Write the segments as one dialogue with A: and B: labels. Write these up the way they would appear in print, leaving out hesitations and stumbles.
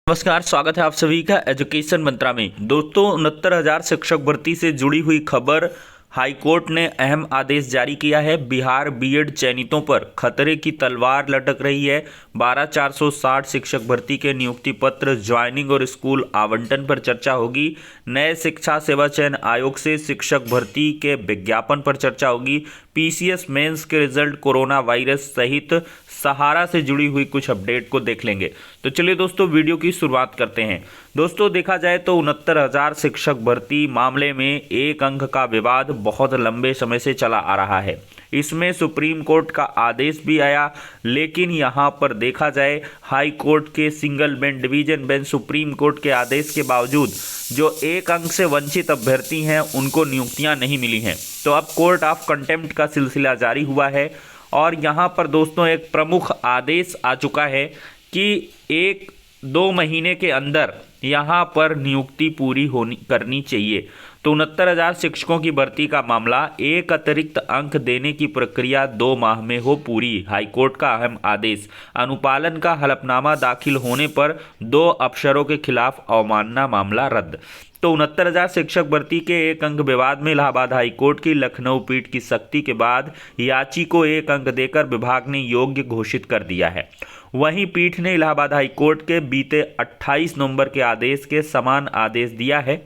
A: नमस्कार, स्वागत है आप सभी का एजुकेशन मंत्रा में। दोस्तों, 69,000 शिक्षक भर्ती से जुड़ी हुई खबर। हाईकोर्ट ने अहम आदेश जारी किया है। बिहार बीएड चयनितों पर खतरे की तलवार लटक रही है। 12,460 शिक्षक भर्ती के नियुक्ति पत्र, ज्वाइनिंग और स्कूल आवंटन पर चर्चा होगी। नए शिक्षा सेवा चयन आयोग से शिक्षक भर्ती के विज्ञापन पर चर्चा होगी। पीसीएस मेंस के रिजल्ट, कोरोना वायरस सहित सहारा से जुड़ी हुई कुछ अपडेट को देख लेंगे। तो चलिए दोस्तों, वीडियो की शुरुआत करते हैं। दोस्तों, देखा जाए तो 69,000 शिक्षक भर्ती मामले में एक अंक का विवाद बहुत लंबे समय से चला आ रहा है। इसमें सुप्रीम कोर्ट का आदेश भी आया, लेकिन यहाँ पर देखा जाए हाई कोर्ट के single bench, division bench, supreme court के आदेश के बावजूद जो एक अंक से वंचित अभ्यर्थी हैं उनको नियुक्तियां नहीं मिली हैं। तो अब कोर्ट ऑफ कंटेम्प्ट का सिलसिला जारी हुआ है और यहाँ पर दोस्तों एक प्रमुख आदेश आ चुका है कि 1-2 महीने के अंदर यहाँ पर नियुक्ति पूरी करनी चाहिए। तो 69,000 शिक्षकों की भर्ती का मामला, एक अतिरिक्त अंक देने की प्रक्रिया 2 माह में हो पूरी। हाईकोर्ट का अहम आदेश। अनुपालन का हलफनामा दाखिल होने पर 2 अफसरों के खिलाफ अवमानना मामला रद्द। तो 69,000 शिक्षक भर्ती के एक अंक विवाद में इलाहाबाद हाईकोर्ट की लखनऊ पीठ की सख्ती के बाद याची को एक अंक देकर विभाग ने योग्य घोषित कर दिया है। वहीं पीठ ने इलाहाबाद हाईकोर्ट के बीते 28 नवंबर के आदेश के समान आदेश दिया है।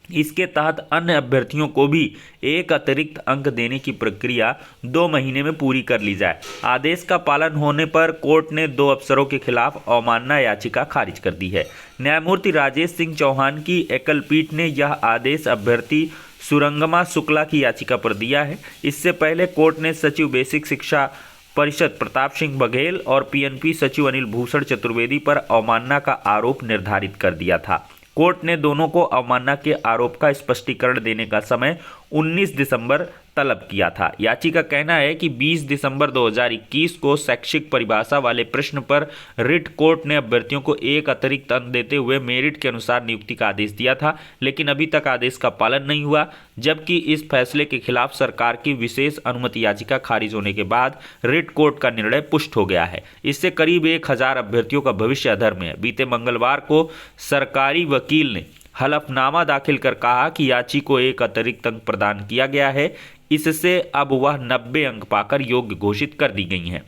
A: इसके तहत अन्य अभ्यर्थियों को भी एक अतिरिक्त अंक देने की प्रक्रिया 2 महीने में पूरी कर ली जाए। आदेश का पालन होने पर कोर्ट ने 2 अफसरों के खिलाफ अवमानना याचिका खारिज कर दी है। न्यायमूर्ति राजेश सिंह चौहान की एकल पीठ ने यह आदेश अभ्यर्थी सुरंगमा शुक्ला की याचिका पर दिया है। इससे पहले कोर्ट ने सचिव बेसिक शिक्षा परिषद प्रताप सिंह बघेल और पीएनपी सचिव अनिल भूषण चतुर्वेदी पर अवमानना का आरोप निर्धारित कर दिया था। कोर्ट ने दोनों को अवमानना के आरोप का स्पष्टीकरण देने का समय 19 दिसंबर तलब किया था। याची का कहना है कि 20 दिसंबर 2021 को शैक्षिक परिभाषा वाले प्रश्न पर रिट कोर्ट ने अभ्यर्थियों को एक अतिरिक्त अंक देते हुए मेरिट के अनुसार नियुक्ति का आदेश दिया था, लेकिन अभी तक आदेश का पालन नहीं हुआ। जबकि इस फैसले के खिलाफ सरकार की विशेष अनुमति याचिका खारिज होने के बाद रिट कोर्ट का निर्णय पुष्ट हो गया है। इससे करीब 1,000 अभ्यर्थियों का भविष्य अधर में है। बीते मंगलवार को सरकारी वकील ने हलफनामा दाखिल कर कहा कि याची को एक अतिरिक्त अंक प्रदान किया गया है। इससे अब वह 90 अंक पाकर योग्य घोषित कर दी गई हैं।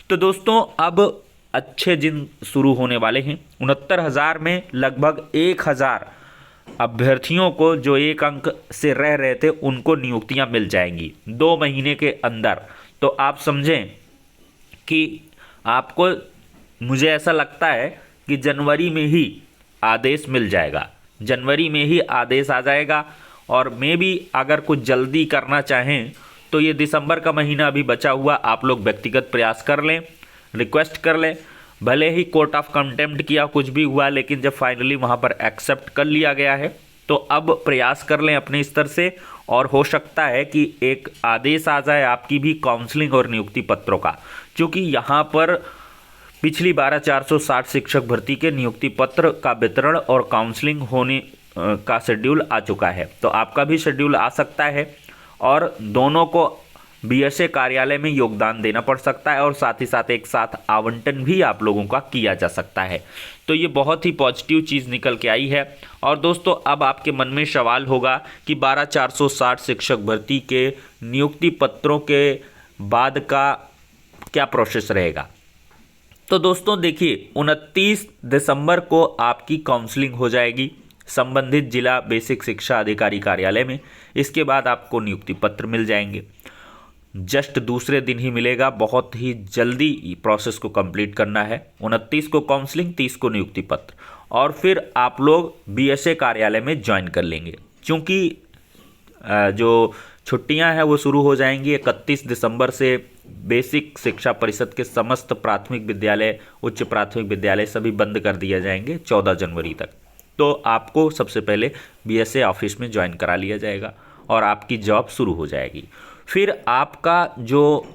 A: तो दोस्तों, अब अच्छे दिन शुरू होने वाले हैं। 69,000 में लगभग 1,000 अभ्यर्थियों को जो एक अंक से रह रहे थे उनको नियुक्तियां मिल जाएंगी 2 महीने के अंदर। तो आप समझें कि आपको, मुझे ऐसा लगता है कि जनवरी में ही आदेश मिल जाएगा। जनवरी में ही आदेश आ जाएगा। और मे भी अगर कुछ जल्दी करना चाहें तो ये दिसंबर का महीना अभी बचा हुआ, आप लोग व्यक्तिगत प्रयास कर लें, रिक्वेस्ट कर लें। भले ही कोर्ट ऑफ कंटेम्प्ट किया, कुछ भी हुआ, लेकिन जब फाइनली वहाँ पर एक्सेप्ट कर लिया गया है तो अब प्रयास कर लें अपने स्तर से। और हो सकता है कि एक आदेश आ जाए आपकी भी काउंसलिंग और नियुक्ति पत्रों का, क्योंकि यहाँ पर पिछली 12,460 शिक्षक भर्ती के नियुक्ति पत्र का वितरण और काउंसलिंग होने का शेड्यूल आ चुका है। तो आपका भी शेड्यूल आ सकता है और दोनों को बीएसए कार्यालय में योगदान देना पड़ सकता है और साथ ही साथ एक साथ आवंटन भी आप लोगों का किया जा सकता है। तो ये बहुत ही पॉजिटिव चीज़ निकल के आई है। और दोस्तों, अब आपके मन में सवाल होगा कि 12,460 शिक्षक भर्ती के नियुक्ति पत्रों के बाद का क्या प्रोसेस रहेगा। तो दोस्तों देखिए, 29 दिसंबर को आपकी काउंसलिंग हो जाएगी संबंधित जिला बेसिक शिक्षा अधिकारी कार्यालय में। इसके बाद आपको नियुक्ति पत्र मिल जाएंगे। जस्ट दूसरे दिन ही मिलेगा। बहुत ही जल्दी प्रोसेस को कंप्लीट करना है। 29 को काउंसलिंग, 30 को नियुक्ति पत्र, और फिर आप लोग बीएसए कार्यालय में ज्वाइन कर लेंगे। क्योंकि जो छुट्टियां हैं वो शुरू हो जाएंगी 31 दिसंबर से। बेसिक शिक्षा परिषद के समस्त प्राथमिक विद्यालय, उच्च प्राथमिक विद्यालय सभी बंद कर दिए जाएंगे 14 जनवरी तक। तो आपको सबसे पहले बीएसए ऑफिस में ज्वाइन करा लिया जाएगा और आपकी जॉब शुरू हो जाएगी। फिर आपका जो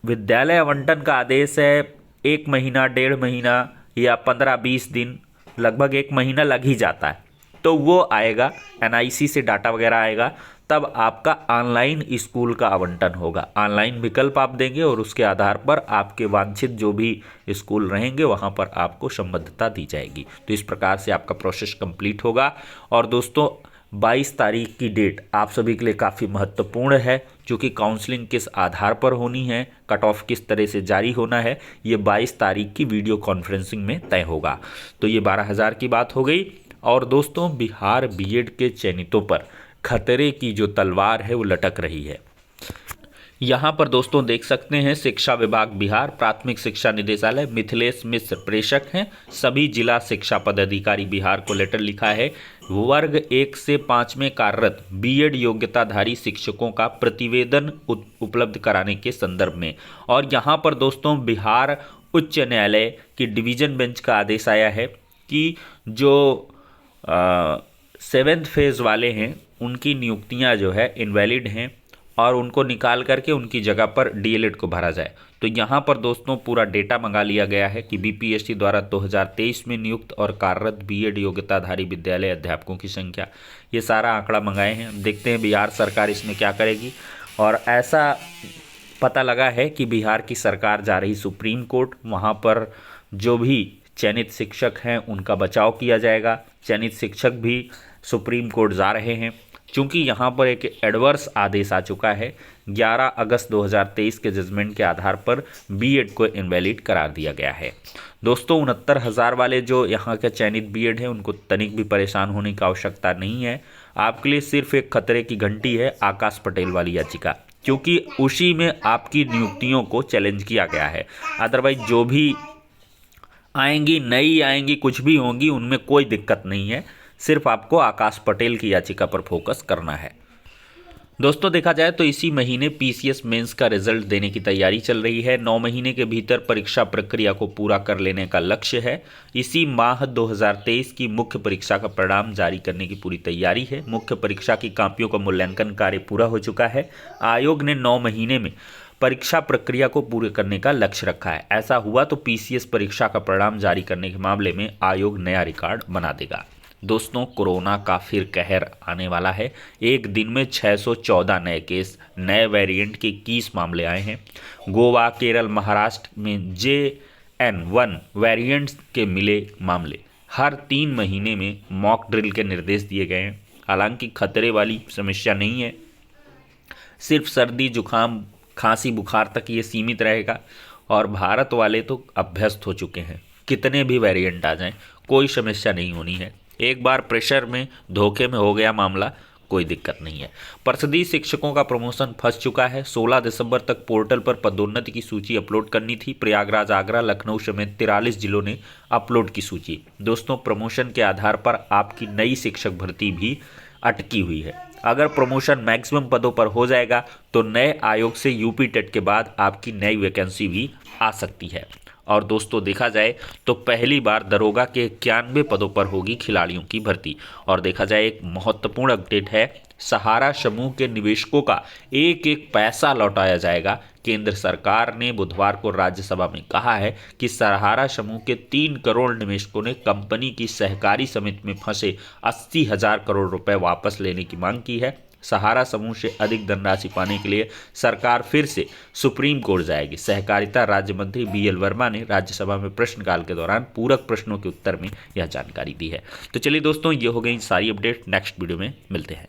A: विद्यालय आवंटन का आदेश है, 1 महीना, 1.5 महीना या 15-20 दिन, लगभग 1 महीना लग ही जाता है। तो वो आएगा, एनआईसी से डाटा वगैरह आएगा। तब आपका ऑनलाइन स्कूल का आवंटन होगा। ऑनलाइन विकल्प आप देंगे और उसके आधार पर आपके वांछित जो भी स्कूल रहेंगे वहाँ पर आपको संबद्धता दी जाएगी। तो इस प्रकार से आपका प्रोसेस कंप्लीट होगा। और दोस्तों 22 तारीख की डेट आप सभी के लिए काफ़ी महत्वपूर्ण है, क्योंकि काउंसलिंग किस आधार पर होनी है, कट ऑफ किस तरह से जारी होना है, ये 22 तारीख की वीडियो कॉन्फ्रेंसिंग में तय होगा। तो ये 12,000 की बात हो गई। और दोस्तों बिहार बीएड के चयनितों पर खतरे की जो तलवार है वो लटक रही है। यहाँ पर दोस्तों देख सकते हैं शिक्षा विभाग बिहार, प्राथमिक शिक्षा निदेशालय, मिथिलेश मिश्र प्रेषक हैं। सभी जिला शिक्षा पदाधिकारी बिहार को लेटर लिखा है वर्ग 1 से 5 में कार्यरत बीएड योग्यताधारी शिक्षकों का प्रतिवेदन उपलब्ध कराने के संदर्भ में। और यहाँ पर दोस्तों बिहार उच्च न्यायालय की डिवीजन बेंच का आदेश आया है कि जो 7th फेज़ वाले हैं उनकी नियुक्तियां जो है इनवैलिड हैं और उनको निकाल करके उनकी जगह पर डीएलएड को भरा जाए। तो यहाँ पर दोस्तों पूरा डेटा मंगा लिया गया है कि बीपीएससी द्वारा 2023 में नियुक्त और कार्यरत बीएड योग्यताधारी विद्यालय अध्यापकों की संख्या, ये सारा आंकड़ा मंगाए हैं। देखते हैं बिहार सरकार इसमें क्या करेगी। और ऐसा पता लगा है कि बिहार की सरकार जा रही सुप्रीम कोर्ट, वहाँ पर जो भी चयनित शिक्षक हैं उनका बचाव किया जाएगा। चयनित शिक्षक भी सुप्रीम कोर्ट जा रहे हैं, क्योंकि यहाँ पर एक एडवर्स आदेश आ चुका है। 11 अगस्त 2023 के जजमेंट के आधार पर बीएड को इनवैलिड करार दिया गया है। दोस्तों 69,000 वाले जो यहाँ के चयनित बीएड हैं उनको तनिक भी परेशान होने की आवश्यकता नहीं है। आपके लिए सिर्फ एक खतरे की घंटी है आकाश पटेल वाली याचिका, क्योंकि उसी में आपकी नियुक्तियों को चैलेंज किया गया है। अदरवाइज जो भी आएंगी, नई आएंगी, कुछ भी होंगी, उनमें कोई दिक्कत नहीं है। सिर्फ आपको आकाश पटेल की याचिका पर फोकस करना है। दोस्तों देखा जाए तो इसी महीने पीसीएस मेंस का रिजल्ट देने की तैयारी चल रही है। 9 महीने के भीतर परीक्षा प्रक्रिया को पूरा कर लेने का लक्ष्य है। इसी माह 2023 की मुख्य परीक्षा का परिणाम जारी करने की पूरी तैयारी है। मुख्य परीक्षा की कॉपियों का मूल्यांकन कार्य पूरा हो चुका है। आयोग ने 9 महीने में परीक्षा प्रक्रिया को पूरे करने का लक्ष्य रखा है। ऐसा हुआ तो पीसीएस परीक्षा का परिणाम जारी करने के मामले में आयोग नया रिकॉर्ड बना देगा। दोस्तों कोरोना का फिर कहर आने वाला है। एक दिन में 614 नए केस, नए वेरिएंट के 21 मामले आए हैं। गोवा, केरल, महाराष्ट्र में JN1 वेरिएंट के मिले मामले। हर 3 महीने में मॉक ड्रिल के निर्देश दिए गए हैं। हालांकि खतरे वाली समस्या नहीं है, सिर्फ सर्दी, जुकाम, खांसी, बुखार तक ये सीमित रहेगा। और भारत वाले तो अभ्यस्त हो चुके हैं, कितने भी वेरिएंट आ जाएं कोई समस्या नहीं होनी है। एक बार प्रेशर में, धोखे में हो गया मामला, कोई दिक्कत नहीं है। परिषदीय शिक्षकों का प्रमोशन फंस चुका है। 16 दिसंबर तक पोर्टल पर पदोन्नति की सूची अपलोड करनी थी। प्रयागराज, आगरा, लखनऊ समेत 43 जिलों ने अपलोड की सूची। दोस्तों प्रमोशन के आधार पर आपकी नई शिक्षक भर्ती भी अटकी हुई है। अगर प्रमोशन मैक्सिमम पदों पर हो जाएगा तो नए आयोग से यूपी टेट के बाद आपकी नई वैकेंसी भी आ सकती है। और दोस्तों देखा जाए तो पहली बार दरोगा के 91 पदों पर होगी खिलाड़ियों की भर्ती। और देखा जाए एक महत्वपूर्ण अपडेट है, सहारा समूह के निवेशकों का एक एक पैसा लौटाया जाएगा। केंद्र सरकार ने बुधवार को राज्यसभा में कहा है कि सहारा समूह के 3 करोड़ निवेशकों ने कंपनी की सहकारी समिति में फंसे 80,000 करोड़ रुपए वापस लेने की मांग की है। सहारा समूह से अधिक धनराशि पाने के लिए सरकार फिर से सुप्रीम कोर्ट जाएगी। सहकारिता राज्य मंत्री BL वर्मा ने राज्यसभा में प्रश्नकाल के दौरान पूरक प्रश्नों के उत्तर में यह जानकारी दी है। तो चलिए दोस्तों, ये हो गई सारी अपडेट। नेक्स्ट वीडियो में मिलते हैं।